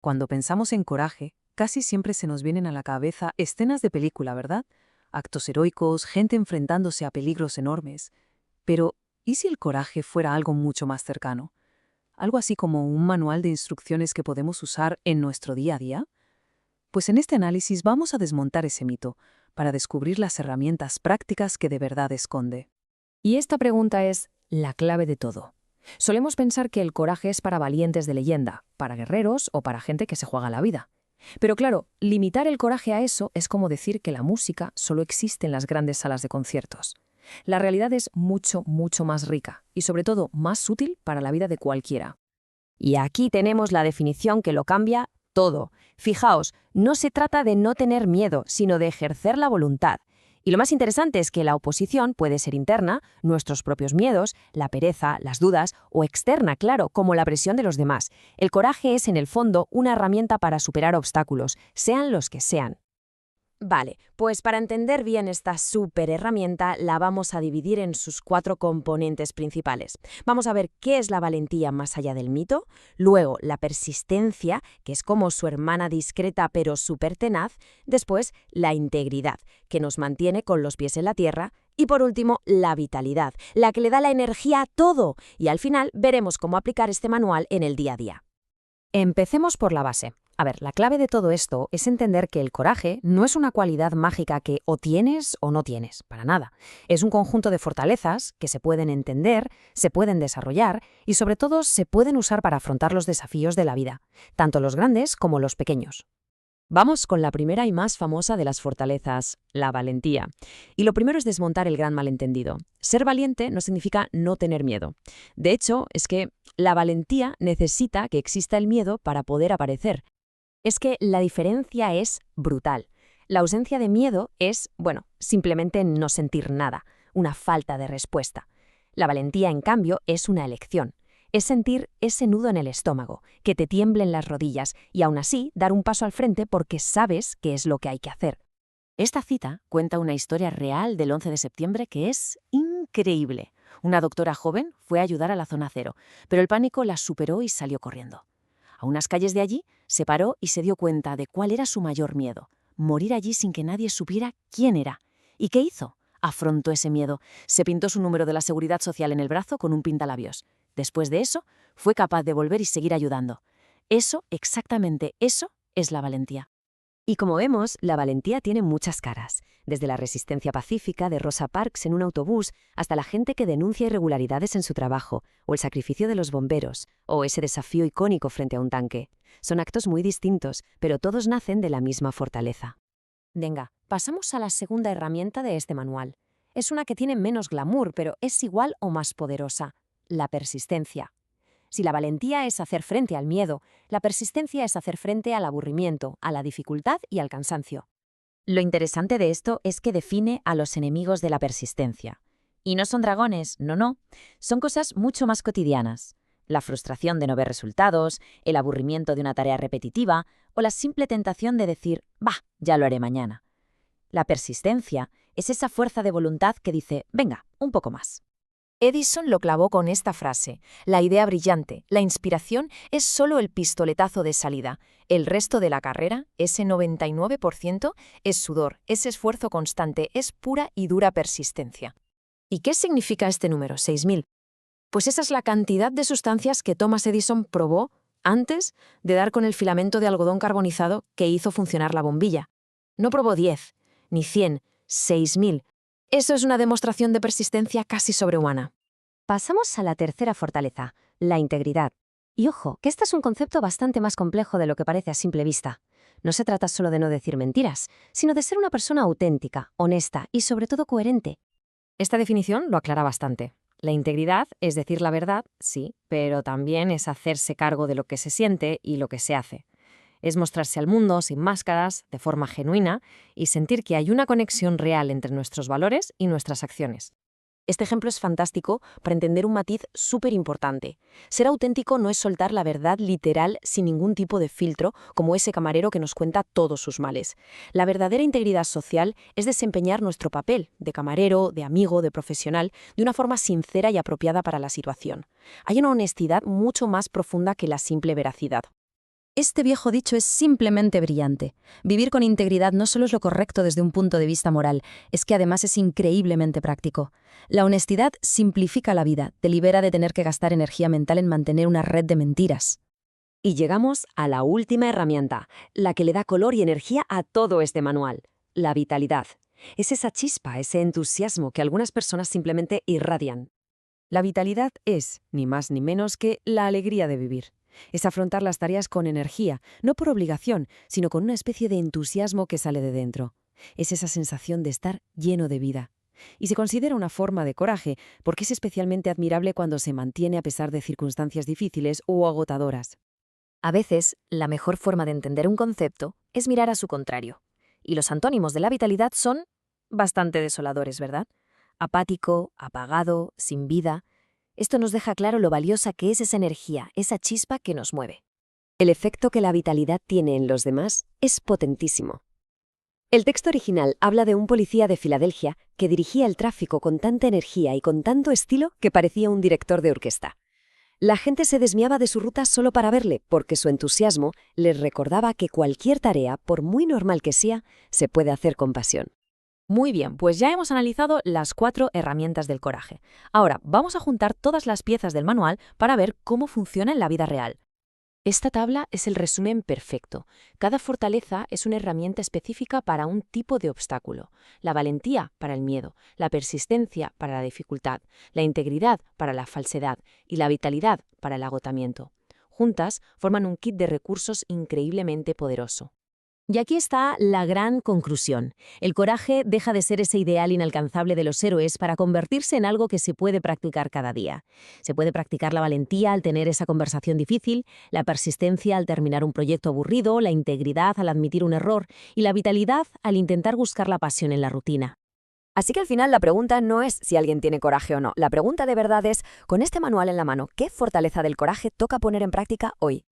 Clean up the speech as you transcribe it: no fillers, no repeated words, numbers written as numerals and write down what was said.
Cuando pensamos en coraje, casi siempre se nos vienen a la cabeza escenas de película, ¿verdad? Actos heroicos, gente enfrentándose a peligros enormes. Pero, ¿y si el coraje fuera algo mucho más cercano? Algo así como un manual de instrucciones que podemos usar en nuestro día a día. Pues en este análisis vamos a desmontar ese mito, para descubrir las herramientas prácticas que de verdad esconde. Y esta pregunta es la clave de todo. Solemos pensar que el coraje es para valientes de leyenda, para guerreros o para gente que se juega la vida. Pero claro, limitar el coraje a eso es como decir que la música solo existe en las grandes salas de conciertos. La realidad es mucho, mucho más rica y sobre todo más útil para la vida de cualquiera. Y aquí tenemos la definición que lo cambia todo. Fijaos, no se trata de no tener miedo, sino de ejercer la voluntad. Y lo más interesante es que la oposición puede ser interna, nuestros propios miedos, la pereza, las dudas, o externa, claro, como la presión de los demás. El coraje es, en el fondo, una herramienta para superar obstáculos, sean los que sean. Vale, pues para entender bien esta súper herramienta la vamos a dividir en sus 4 componentes principales. Vamos a ver qué es la valentía más allá del mito, luego la persistencia, que es como su hermana discreta pero súper tenaz, después la integridad, que nos mantiene con los pies en la tierra, y por último la vitalidad, la que le da la energía a todo, y al final veremos cómo aplicar este manual en el día a día. Empecemos por la base. A ver, la clave de todo esto es entender que el coraje no es una cualidad mágica que o tienes o no tienes, para nada. Es un conjunto de fortalezas que se pueden entender, se pueden desarrollar y sobre todo se pueden usar para afrontar los desafíos de la vida, tanto los grandes como los pequeños. Vamos con la primera y más famosa de las fortalezas, la valentía. Y lo primero es desmontar el gran malentendido. Ser valiente no significa no tener miedo. De hecho, es que la valentía necesita que exista el miedo para poder aparecer. Es que la diferencia es brutal. La ausencia de miedo es, bueno, simplemente no sentir nada, una falta de respuesta. La valentía, en cambio, es una elección. Es sentir ese nudo en el estómago, que te tiemblen las rodillas y aún así dar un paso al frente porque sabes qué es lo que hay que hacer. Esta cita cuenta una historia real del 11 de septiembre que es increíble. Una doctora joven fue a ayudar a la zona cero, pero el pánico la superó y salió corriendo. A unas calles de allí se paró y se dio cuenta de cuál era su mayor miedo: morir allí sin que nadie supiera quién era. ¿Y qué hizo? Afrontó ese miedo. Se pintó su número de la Seguridad Social en el brazo con un pintalabios. Después de eso, fue capaz de volver y seguir ayudando. Eso, exactamente eso, es la valentía. Y como vemos, la valentía tiene muchas caras, desde la resistencia pacífica de Rosa Parks en un autobús hasta la gente que denuncia irregularidades en su trabajo, o el sacrificio de los bomberos, o ese desafío icónico frente a un tanque. Son actos muy distintos, pero todos nacen de la misma fortaleza. Venga, pasamos a la segunda herramienta de este manual. Es una que tiene menos glamour, pero es igual o más poderosa: la persistencia. Si la valentía es hacer frente al miedo, la persistencia es hacer frente al aburrimiento, a la dificultad y al cansancio. Lo interesante de esto es que define a los enemigos de la persistencia. Y no son dragones, no. Son cosas mucho más cotidianas. La frustración de no ver resultados, el aburrimiento de una tarea repetitiva o la simple tentación de decir, bah, ya lo haré mañana. La persistencia es esa fuerza de voluntad que dice, venga, un poco más. Edison lo clavó con esta frase: la idea brillante, la inspiración es solo el pistoletazo de salida. El resto de la carrera, ese 99%, es sudor, es esfuerzo constante, es pura y dura persistencia. ¿Y qué significa este número, 6000? Pues esa es la cantidad de sustancias que Thomas Edison probó antes de dar con el filamento de algodón carbonizado que hizo funcionar la bombilla. No probó 10, ni 100, 6000. Eso es una demostración de persistencia casi sobrehumana. Pasamos a la tercera fortaleza, la integridad. Y ojo, que este es un concepto bastante más complejo de lo que parece a simple vista. No se trata solo de no decir mentiras, sino de ser una persona auténtica, honesta y sobre todo coherente. Esta definición lo aclara bastante. La integridad es decir la verdad, sí, pero también es hacerse cargo de lo que se siente y lo que se hace. Es mostrarse al mundo sin máscaras, de forma genuina, y sentir que hay una conexión real entre nuestros valores y nuestras acciones. Este ejemplo es fantástico para entender un matiz súper importante. Ser auténtico no es soltar la verdad literal sin ningún tipo de filtro, como ese camarero que nos cuenta todos sus males. La verdadera integridad social es desempeñar nuestro papel de camarero, de amigo, de profesional, de una forma sincera y apropiada para la situación. Hay una honestidad mucho más profunda que la simple veracidad. Este viejo dicho es simplemente brillante. Vivir con integridad no solo es lo correcto desde un punto de vista moral, es que además es increíblemente práctico. La honestidad simplifica la vida, te libera de tener que gastar energía mental en mantener una red de mentiras. Y llegamos a la última herramienta, la que le da color y energía a todo este manual, la vitalidad. Es esa chispa, ese entusiasmo que algunas personas simplemente irradian. La vitalidad es, ni más ni menos que la alegría de vivir. Es afrontar las tareas con energía, no por obligación, sino con una especie de entusiasmo que sale de dentro. Es esa sensación de estar lleno de vida. Y se considera una forma de coraje porque es especialmente admirable cuando se mantiene a pesar de circunstancias difíciles o agotadoras. A veces, la mejor forma de entender un concepto es mirar a su contrario. Y los antónimos de la vitalidad son bastante desoladores, ¿verdad? Apático, apagado, sin vida. Esto nos deja claro lo valiosa que es esa energía, esa chispa que nos mueve. El efecto que la vitalidad tiene en los demás es potentísimo. El texto original habla de un policía de Filadelfia que dirigía el tráfico con tanta energía y con tanto estilo que parecía un director de orquesta. La gente se desviaba de su ruta solo para verle, porque su entusiasmo les recordaba que cualquier tarea, por muy normal que sea, se puede hacer con pasión. Muy bien, pues ya hemos analizado las 4 herramientas del coraje. Ahora, vamos a juntar todas las piezas del manual para ver cómo funciona en la vida real. Esta tabla es el resumen perfecto. Cada fortaleza es una herramienta específica para un tipo de obstáculo. La valentía para el miedo, la persistencia para la dificultad, la integridad para la falsedad y la vitalidad para el agotamiento. Juntas forman un kit de recursos increíblemente poderoso. Y aquí está la gran conclusión. El coraje deja de ser ese ideal inalcanzable de los héroes para convertirse en algo que se puede practicar cada día. Se puede practicar la valentía al tener esa conversación difícil, la persistencia al terminar un proyecto aburrido, la integridad al admitir un error y la vitalidad al intentar buscar la pasión en la rutina. Así que al final la pregunta no es si alguien tiene coraje o no. La pregunta de verdad es, con este manual en la mano, ¿qué fortaleza del coraje toca poner en práctica hoy?